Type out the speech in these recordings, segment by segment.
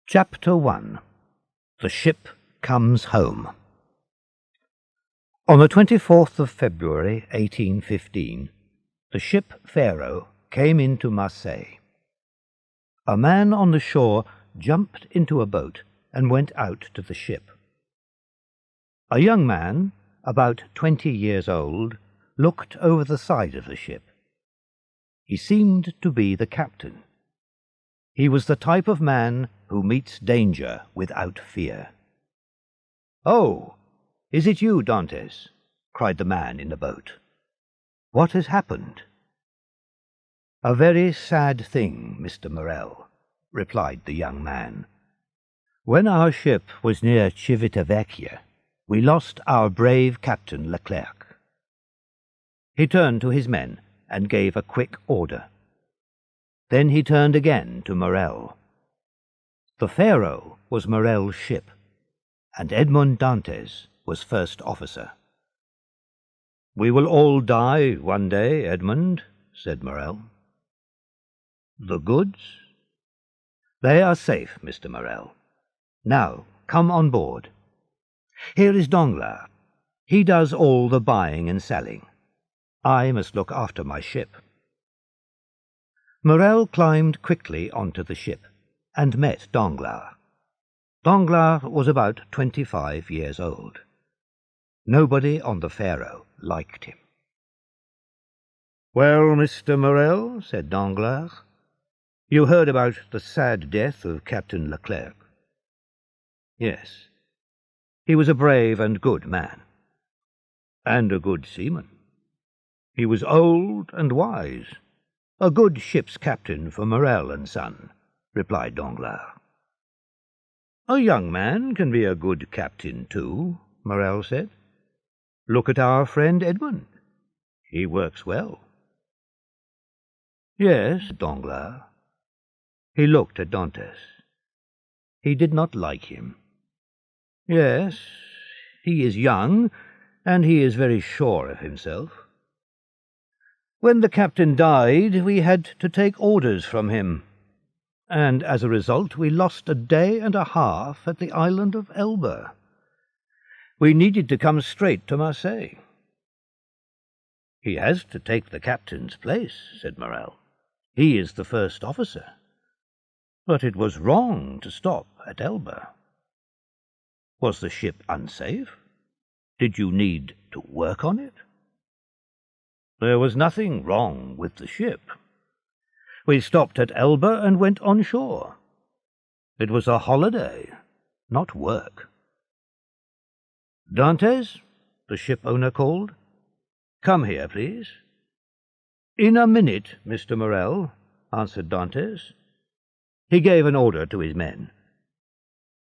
Chapter 1. The Ship Comes Home. On the 24th of February, 1815, the ship Pharaoh came into Marseille. A man on the shore jumped into a boat and went out to the ship. A young man, about 20 years old, looked over the side of the ship. He seemed to be the captain. He was the type of man who meets danger without fear. "Oh, is it you, Dantes?" cried the man in the boat. "What has happened?" "A very sad thing, Mr. Morel," replied the young man. "When our ship was near Civitavecchia, we lost our brave Captain Leclerc." He turned to his men and gave a quick order. Then he turned again to Morel. The Pharaoh was Morel's ship, and Edmond Dantes was first officer. "We will all die one day, Edmond," said Morel. "The goods?" "They are safe, Mr. Morel. Now, come on board. Here is Danglars. He does all the buying and selling. I must look after my ship." Morel climbed quickly onto the ship and met Danglars. Danglars was about 25 years old. Nobody on the Pharaoh liked him. "Well, Mr. Morel," said Danglars, "you heard about the sad death of Captain Leclerc." "Yes. He was a brave and good man." "And a good seaman. He was old and wise. A good ship's captain for Morel and Son," replied Danglars. "A young man can be a good captain too," Morel said. "Look at our friend Edmond. He works well." "Yes," Danglars. He looked at Dantes. He did not like him. "Yes, he is young, and he is very sure of himself. When the captain died, we had to take orders from him, and as a result we lost a day and a half at the island of Elba. We needed to come straight to Marseille." "He has to take the captain's place," said Morel. "He is the first officer. But it was wrong to stop at Elba. Was the ship unsafe? Did you need to work on it?" "There was nothing wrong with the ship. We stopped at Elba and went on shore. It was a holiday, not work." "Dantes," the ship owner called. "Come here, please." "In a minute, Mr. Morel," answered Dantes. He gave an order to his men.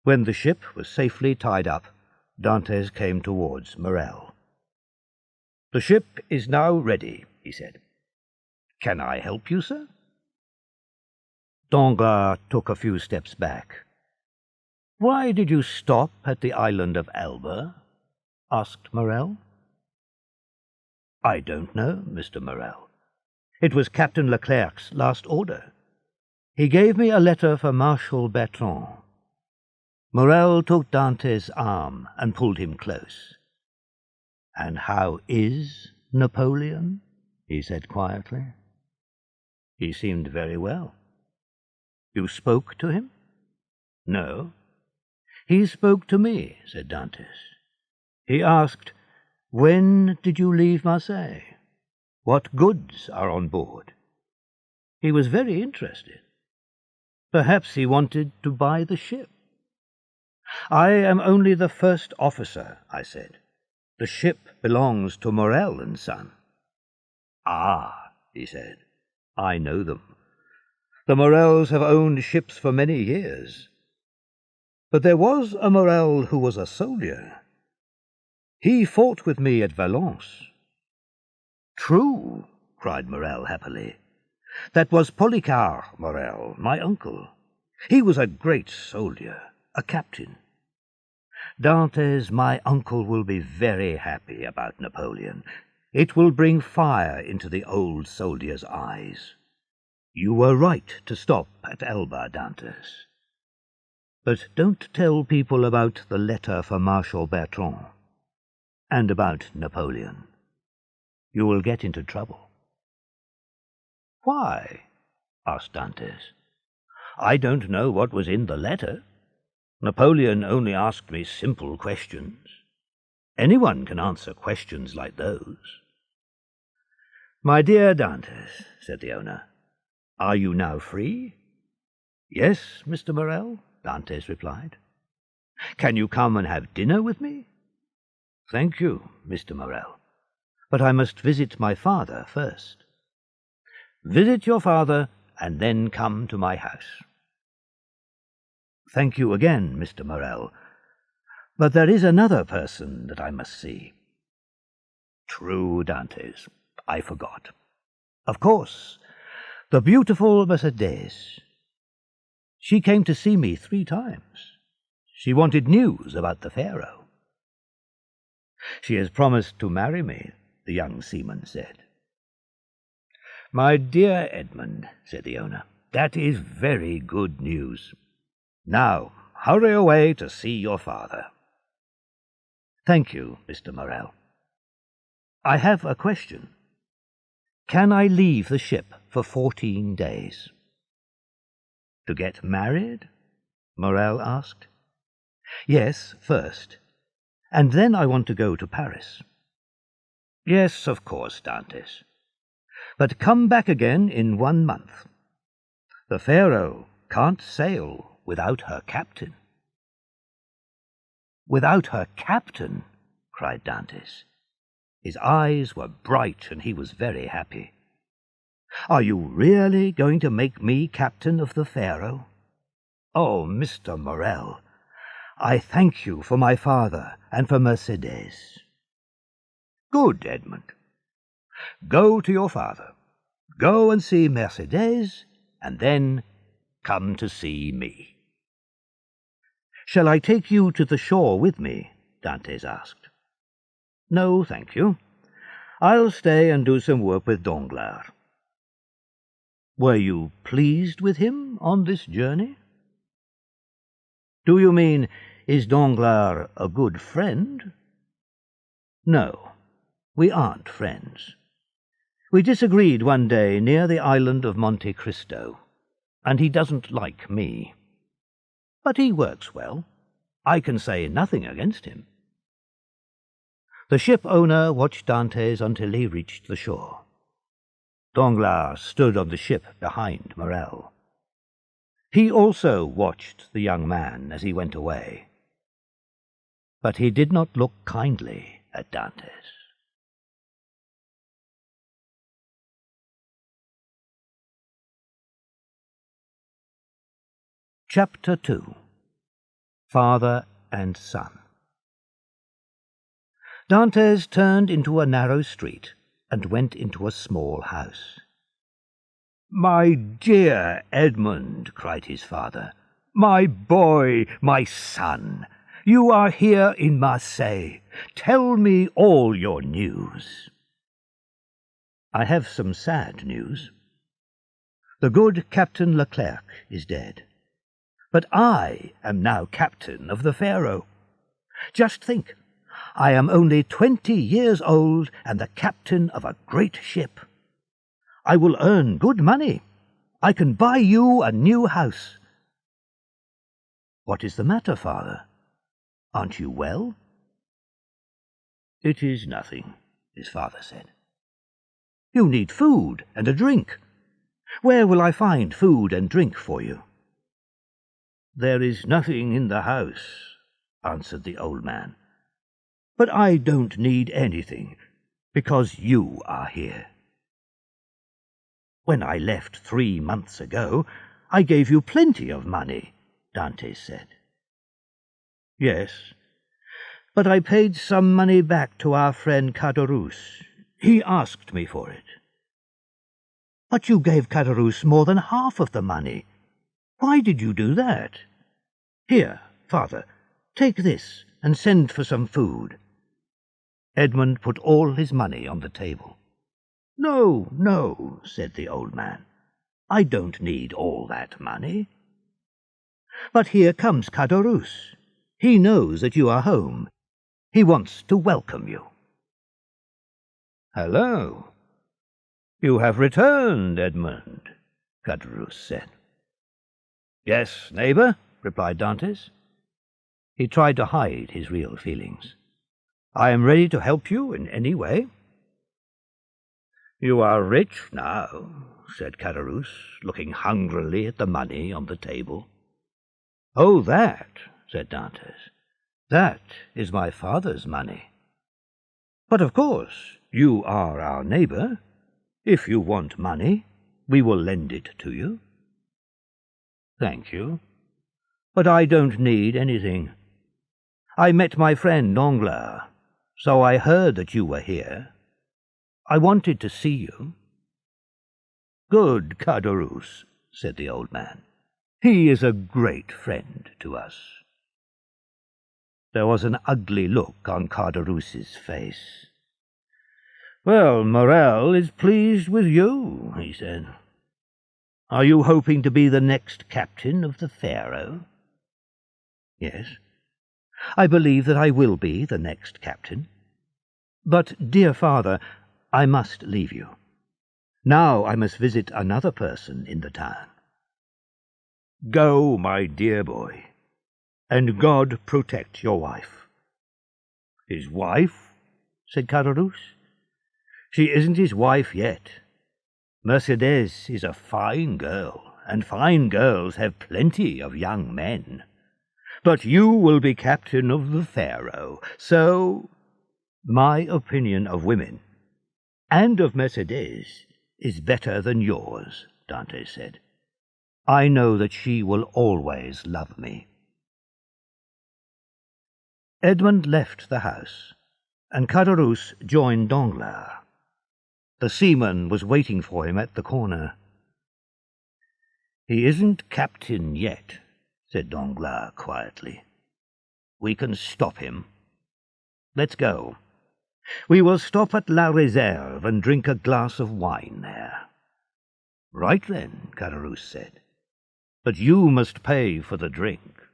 When the ship was safely tied up, Dantes came towards Morel. "The ship is now ready," he said. "Can I help you, sir?" Danglars took a few steps back. "Why did you stop at the island of Elba?" asked Morel. "I don't know, Mr. Morel. It was Captain Leclerc's last order. He gave me a letter for Marshal Bertrand." Morel took Dantes' arm and pulled him close. "And how is Napoleon?" he said quietly. "He seemed very well." "You spoke to him?" "No." "He spoke to me," said Dantes. "He asked, 'When did you leave Marseille? What goods are on board?' He was very interested. Perhaps he wanted to buy the ship." "I am only the first officer," I said. "The ship belongs to Morel and Son." "Ah," he said, "I know them. The Morels have owned ships for many years. But there was a Morel who was a soldier. He fought with me at Valence." "True," cried Morel happily. "That was Policar Morel, my uncle. He was a great soldier, a captain. Dantes, my uncle will be very happy about Napoleon. It will bring fire into the old soldier's eyes. You were right to stop at Elba, Dantes." But don't tell people about the letter for Marshal Bertrand, and about Napoleon. You will get into trouble." "Why?" asked Dantes. "I don't know what was in the letter. Napoleon only asked me simple questions. Anyone can answer questions like those." "My dear Dantes," said the owner, "are you now free?" "Yes, Mr. Morel," Dantes replied. "Can you come and have dinner with me?" "Thank you, Mr. Morel, but I must visit my father first." "Visit your father, and then come to my house." "Thank you again, Mr. Morel, but there is another person that I must see." "True, Dantes, I forgot. Of course, the beautiful Mercedes. She came to see me 3 times. She wanted news about the Pharaoh." "She has promised to marry me," the young seaman said. "My dear Edmund," said the owner, "that is very good news. Now, hurry away to see your father." "Thank you, Mr. Morel. I have a question. Can I leave the ship for 14 days? "To get married?" Morel asked. "Yes, first, and then I want to go to Paris." "Yes, of course, Dantes. But come back again in 1 month. The Pharaoh can't sail without her captain." "Without her captain?" cried Dantes. His eyes were bright, and he was very happy. "Are you really going to make me captain of the Pharaoh? Oh, Mr. Morel, I thank you for my father and for Mercedes." "Good, Edmund. Go to your father. Go and see Mercedes, and then come to see me." "Shall I take you to the shore with me?" Dantes asked. "No, thank you. I'll stay and do some work with Danglars." "Were you pleased with him on this journey?" "Do you mean, is Danglars a good friend?" "No, we aren't friends. We disagreed one day near the island of Monte Cristo, and he doesn't like me. But he works well. I can say nothing against him." The ship owner watched Dantes until he reached the shore. Danglars stood on the ship behind Morel. He also watched the young man as he went away, but he did not look kindly at Dantes. Chapter 2. Father and Son. Dantes turned into a narrow street and went into a small house. "My dear Edmund," cried his father, "my boy, my son, you are here in Marseille. Tell me all your news." "I have some sad news. The good Captain Leclerc is dead. But I am now captain of the Pharaoh. Just think, I am only 20 years old and the captain of a great ship. I will earn good money. I can buy you a new house." "What is the matter, father? Aren't you well?" "It is nothing," his father said. "You need food and a drink. Where will I find food and drink for you?" "There is nothing in the house," answered the old man. "But I don't need anything, because you are here." "When I left 3 months ago, I gave you plenty of money," Dantes said. "Yes, but I paid some money back to our friend Caderousse. He asked me for it." "But you gave Caderousse more than half of the money. Why did you do that? Here, father, take this and send for some food." Edmund put all his money on the table. "No, no," said the old man. "I don't need all that money." But here comes Caderousse. He knows that you are home. He wants to welcome you." "Hello. You have returned, Edmund," Caderousse said. "Yes, neighbour," replied Dantès. He tried to hide his real feelings. "I am ready to help you in any way." "You are rich now," said Caderousse, looking hungrily at the money on the table. "Oh, that," said Dantès, "that is my father's money. But of course you are our neighbour. If you want money, we will lend it to you." "Thank you, but I don't need anything. I met my friend Danglars, so I heard that you were here. I wanted to see you." "Good Caderousse," said the old man. "He is a great friend to us." There was an ugly look on Caderousse's face. "Well, Morrel is pleased with you," he said. "Are you hoping to be the next captain of the Pharaoh?" "Yes, I believe that I will be the next captain. But, dear father, I must leave you. Now I must visit another person in the town." "Go, my dear boy, and God protect your wife." "His wife?" said Caderousse. "She isn't his wife yet. Mercédès is a fine girl, and fine girls have plenty of young men. But you will be captain of the Pharaoh, so my opinion of women and of Mercédès is better than yours," Dantès said. "I know that she will always love me." Edmund left the house, and Caderousse joined Danglars. The seaman was waiting for him at the corner. "He isn't captain yet," said Danglars quietly. "We can stop him. Let's go. We will stop at La Réserve and drink a glass of wine there." "Right then," Caderousse said. "But you must pay for the drink."